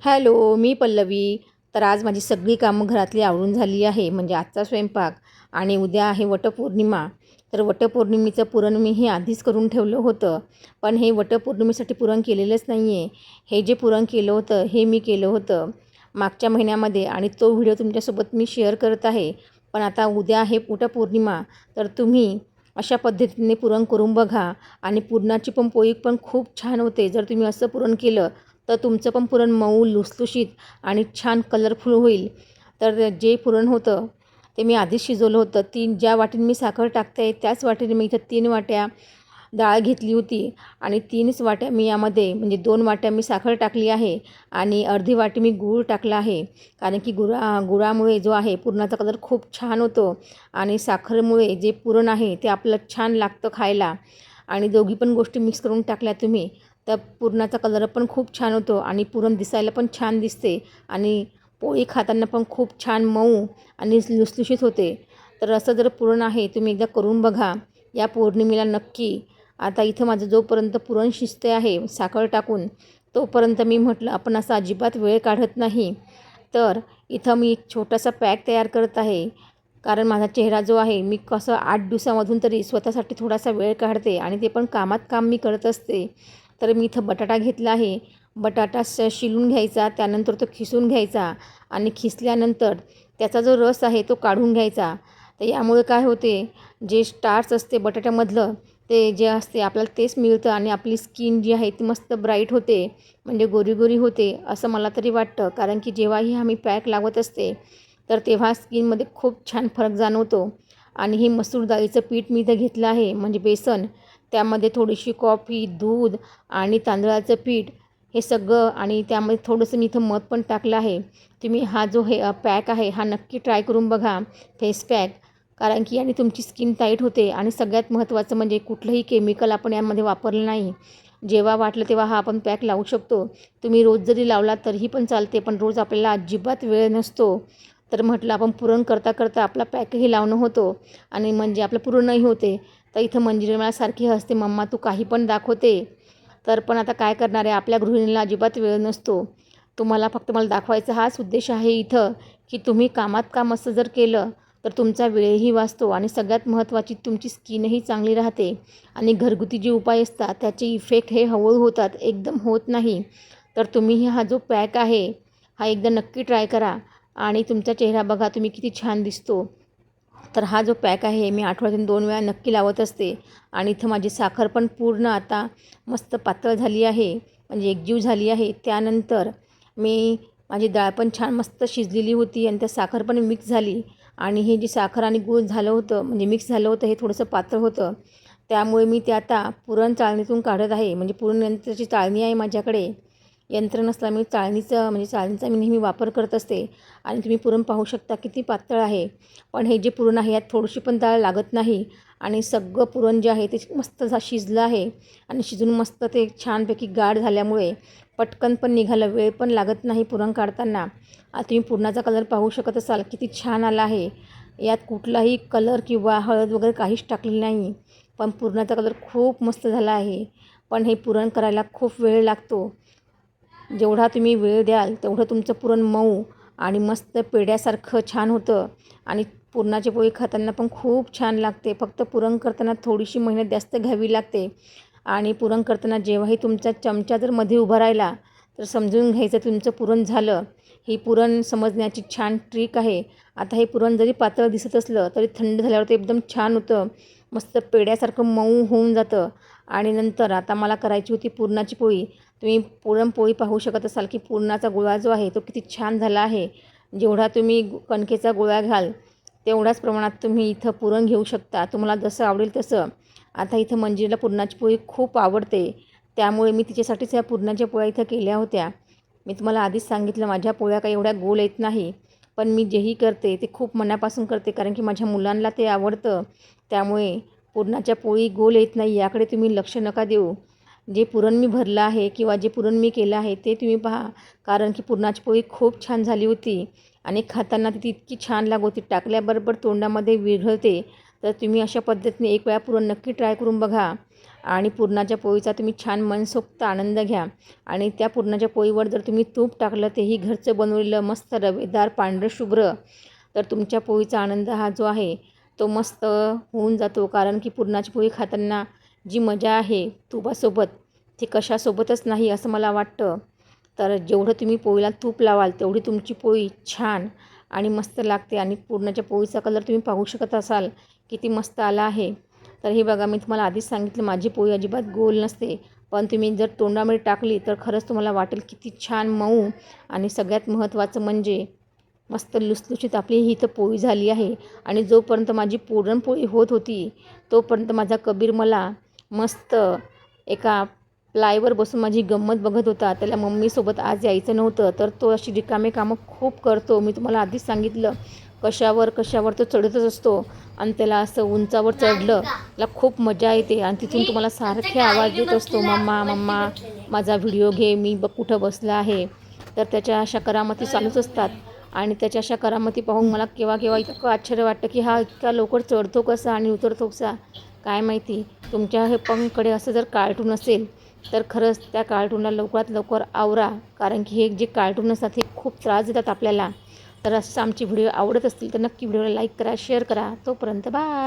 Hello, मी पल्लवी. तर आज माझी सगळी कामं घरातली आवरून झाली आहे. म्हणजे आजचा स्वयंपाक आणि उद्या आहे वटपौर्णिमा. तर वटपौर्णिमेचं पुरण मी हे आधीच करून ठेवलं होतं. पण हे वटपौर्णिमेसाठी पुरण केलेलंच नाही आहे. हे जे पुरण केलं होतं, हे मी केलं होतं मागच्या महिन्यामध्ये आणि तो व्हिडिओ तुमच्यासोबत मी शेअर करत आहे. पण आता उद्या आहे वटपौर्णिमा, तर तुम्ही अशा पद्धतीने पुरण करून बघा आणि पुरणाची पण पोळी पण खूप छान होते. जर तुम्ही असं पुरण केलं तर तुमचं पण पुरण मऊ लुसलुशीत आणि छान कलरफुल होईल. तर जे पुरण होतं ते मी आधीच शिजवलं होतं. ज्या वाटीने मी साखर टाकते त्याच वाटीने मी इथं 3 वाट्या डाळ घेतली होती आणि 3च वाट्या मी यामध्ये म्हणजे 2 वाट्या मी साखर टाकली आहे आणि अर्धी वाटी मी गूळ टाकला आहे. कारण की गुळामुळे जो आहे पुरणाचा कलर खूप छान होतो आणि साखरेमुळे जे पुरण आहे ते आपलं छान लागतं खायला. आणि दोघी पण गोष्टी मिक्स करून टाकल्या तुम्ही तर पुरणाचा कलर पण खूप छान होतो आणि पुरण दिसायला पण छान दिसते आणि पोळी खाताना पण खूप छान मऊ आणि लुसलुशीत होते. तर असं जर पुरण आहे तुम्ही एकदा करून बघा या पौर्णिमेला नक्की. आता इथं माझं जोपर्यंत पुरण शिजते आहे साखर टाकून, तोपर्यंत मी म्हटलं आपण असा अजिबात वेळ काढत नाही. तर इथं मी एक छोटासा पॅक तयार करत आहे. कारण माझा चेहरा जो आहे मी कसं 8 दिवसामधून तरी स्वतःसाठी थोडासा वेळ काढते आणि ते पण कामात काम मी करत असते. तर मी इथं बटाटा घेतला आहे. बटाटा शिलून घ्यायचा, त्यानंतर तो खिसून घ्यायचा आणि खिसल्यानंतर त्याचा जो रस आहे तो काढून घ्यायचा. तर यामुळे काय होते, जे स्टार्च असते बटाट्यामधलं ते जे असते आपल्याला तेच मिळतं आणि आपली स्किन जी आहे ती मस्त ब्राईट होते, म्हणजे गोरी होते असं मला तरी वाटतं. कारण की जेव्हाही आम्ही पॅक लावत असते तर तेव्हा स्किनमध्ये खूप छान फरक जाणवतो. आणि ही मसूर डाळीचं पीठ मी इथं घेतलं आहे म्हणजे बेसन, त्यामध्ये थोडीशी कॉफी, दूध आणि तांदळाचं पीठ हे सगळं आणि त्यामध्ये थोडंसं मी इथं मध पण टाकलं आहे. तुम्ही हा जो पॅक आहे हा नक्की ट्राय करून बघा, फेस पॅक. कारण की याने तुमची स्किन टाईट होते आणि सगळ्यात महत्त्वाचं म्हणजे कुठलंही केमिकल आपण यामध्ये वापरलं नाही. जेव्हा वाटलं तेव्हा हा आपण पॅक लावू शकतो. तुम्ही रोज जरी लावला तरीही पण चालते, पण रोज आपल्याला अजिबात वेळ नसतो. तर म्हटलं आपण पुरण करता आपला पॅकही लावणं होतो आणि म्हणजे आपलं पूर्णही होते. तर इथं मंजिरी मला सारखी हसते, "मम्मा तू काही पण दाखवते." तर पण आता काय करणार आहे, आपल्या गृहिणीला अजिबात वेळ नसतो. तुम्हाला फक्त मला दाखवायचा हाच उद्देश आहे इथं, की तुम्ही कामात काम असं जर केलं तर तुमचा वेळही वाचतो आणि सगळ्यात महत्त्वाची तुमची स्किनही चांगली राहते आणि घरगुती जे उपाय असतात त्याचे इफेक्ट हे हळूहळू होतात, एकदम होत नाही. तर तुम्ही हा जो पॅक आहे हा एकदा नक्की ट्राय करा आणि तुमचा चेहरा बघा तुम्ही किती छान दिसतो. तर हा जो पॅक आहे मी आठवड्यातून 2 वेळा नक्की लावत असते. आणि इथं माझी साखर पण पूर्ण आता मस्त पातळ झाली आहे, म्हणजे एकजीव झाली आहे. त्यानंतर माझी डाळ पण छान मस्त शिजलेली होती आणि त्या साखर पण मिक्स झाली आणि हे जे साखर आणि गूळ झालं होतं म्हणजे मिक्स झालं होतं हे थोडंसं पातळ होतं. त्यामुळे मी ते आता पुरण चाळणीतून काढत आहे. म्हणजे पुरण यंत्राची चाळणी आहे माझ्याकडे. यंत्र नसल्यामुळे चाळणीचा मी नेहमी वापर करत असते. आणि तुम्ही पुरण पाहू शकता किती पातळ आहे. पण हे जे पुरण आहे यात थोडीशी पण डाळ लागत नाही आणि सगळं पुरण जे आहे ते मस्त शिजलं आहे आणि शिजून मस्त ते छानपैकी गाढ झाल्यामुळे पटकन पण निघालं, वेळ पण लागत नाही पुरण काढताना. आता तुम्ही पुरणाचा कलर पाहू शकत असाल किती छान आला आहे. यात कुठलाही कलर किंवा हळद वगैरे काहीच टाकलेली नाही. पण पुरणाचा कलर खूप मस्त झाला आहे. पण हे पुरण करायला खूप वेळ लागतो. जेवढा तुम्ही वेळ द्याल तेवढं तुमचं पुरण मऊ आणि मस्त पेढ्यासारखं छान होतं आणि पुरणाची पोळी खाताना पण खूप छान लागते. फक्त पुरण करताना थोडीशी मेहनत जास्त घ्यावी लागते आणि पुरण करताना जेव्हाही तुमचा चमचा जर मध्ये उभा राहिला तर समजून घ्यायचं तुमचं पुरण झालं. ही पुरण समजण्याची छान ट्रिक आहे. आता हे पुरण जरी पातळ दिसत असलं तरी थंड झाल्यावर ते एकदम छान होतं, मस्त पेढ्यासारखं मऊ होऊन जातं. आणि नंतर आता मला करायची होती पुरणाची पोळी. तुम्ही पुरणपोळी पाहू शकत असाल की पुरणाचा गोळा जो आहे तो किती छान झाला आहे. जेवढा तुम्ही कणकेचा गोळा घ्याल तेवढ्याच प्रमाणात तुम्ही इथं पुरण घेऊ शकता, तुम्हाला जसं आवडेल तसं. आता इथं मंजिरीला पुरणाची पोळी खूप आवडते, त्यामुळे मी तिच्यासाठीच या पुरणाच्या पोळ्या इथं केल्या होत्या. मी तुम्हाला आधीच सांगितलं माझ्या पोळ्या काही एवढ्या गोल येत नाही, पण मी जेही करते ते खूप मनापासून करते कारण की माझ्या मुलांना ते आवडतं. त्यामुळे पुरणाच्या पोळी गोल येत नाही याकडे तुम्ही लक्ष नका देऊ. जे पुरण मी भरलं आहे किंवा जे पुरण मी केलं आहे ते तुम्ही पहा. कारण की पुरणाची पोळी खूप छान झाली होती आणि खाताना ती इतकी छान लागत होती, टाकल्याबरोबर तोंडामध्ये विरघळते. तर तुम्ही अशा पद्धतीने एक वेळा पुरण नक्की ट्राय करून बघा आणि पुरणाच्या पोळीचा तुम्ही छान मनसोक्त आनंद घ्या. आणि त्या पुरणाच्या पोळीवर जर तुम्ही तूप टाकलं, तेही घरचं बनवलेलं मस्त रवेदार पांढरं शुभ्र, तर तुमच्या पोळीचा आनंद हा जो आहे तो मस्त होऊन जातो. कारण की पुरणाची पोळी खाताना जी मजा आहे तुपासोबत, ती कशासोबतच नाही असं मला वाटतं. तर जेवढं तुम्ही पोळीला तूप लावाल तेवढी तुमची पोळी छान आणि मस्त लागते. आणि पुरणाच्या पोळीचा कलर तुम्ही पाहू शकत असाल किती मस्त आला आहे. तर हे बघा, मी तुम्हाला आधीच सांगितलं माझी पोळी अजिबात गोल नसते, पण तुम्ही जर तोंडामध्ये टाकली तर खरंच तुम्हाला वाटेल किती छान मऊ. आणि सगळ्यात महत्त्वाचं म्हणजे मस्त लुसलुशीत आपली ही तर पोळी झाली आहे. आणि जोपर्यंत माझी पुरणपोळी होत होती तोपर्यंत माझा कबीर मला मस्त एका प्लायवर बसून माझी गंमत बघत होता. त्याला मम्मीसोबत आज यायचं नव्हतं, तर तो अशी रिकामे कामं खूप करतो. मी तुम्हाला आधीच सांगितलं कशावर तो चढतच असतो. आणि त्याला असं उंचावर चढलं त्याला खूप मजा येते. आणि तिथून तुम्हाला सारखे आवाज देत असतो, मम्मा मम्मा माझा व्हिडिओ घे, मी कुठं बसला आहे. तर त्याच्या अशा करामती चालूच असतात. आणि त्याच्या अशा करामती पाहून मला केव्हा केव्हा इतकं आश्चर्य वाटतं की हा इतका लवकर चढतो कसा आणि उतरतो कसा, काय माहिती. तुमच्या हे पंकडे असं जर कार्टून असेल तर खरंच त्या कार्टूनला लवकरात लवकर आवरा. कारण की हे जे कार्टून असतात हे खूप त्रास देतात आपल्याला. तर असं आमचे व्हिडिओ आवडत असतील तर नक्की व्हिडिओला लाईक करा, शेअर करा. तोपर्यंत बाय.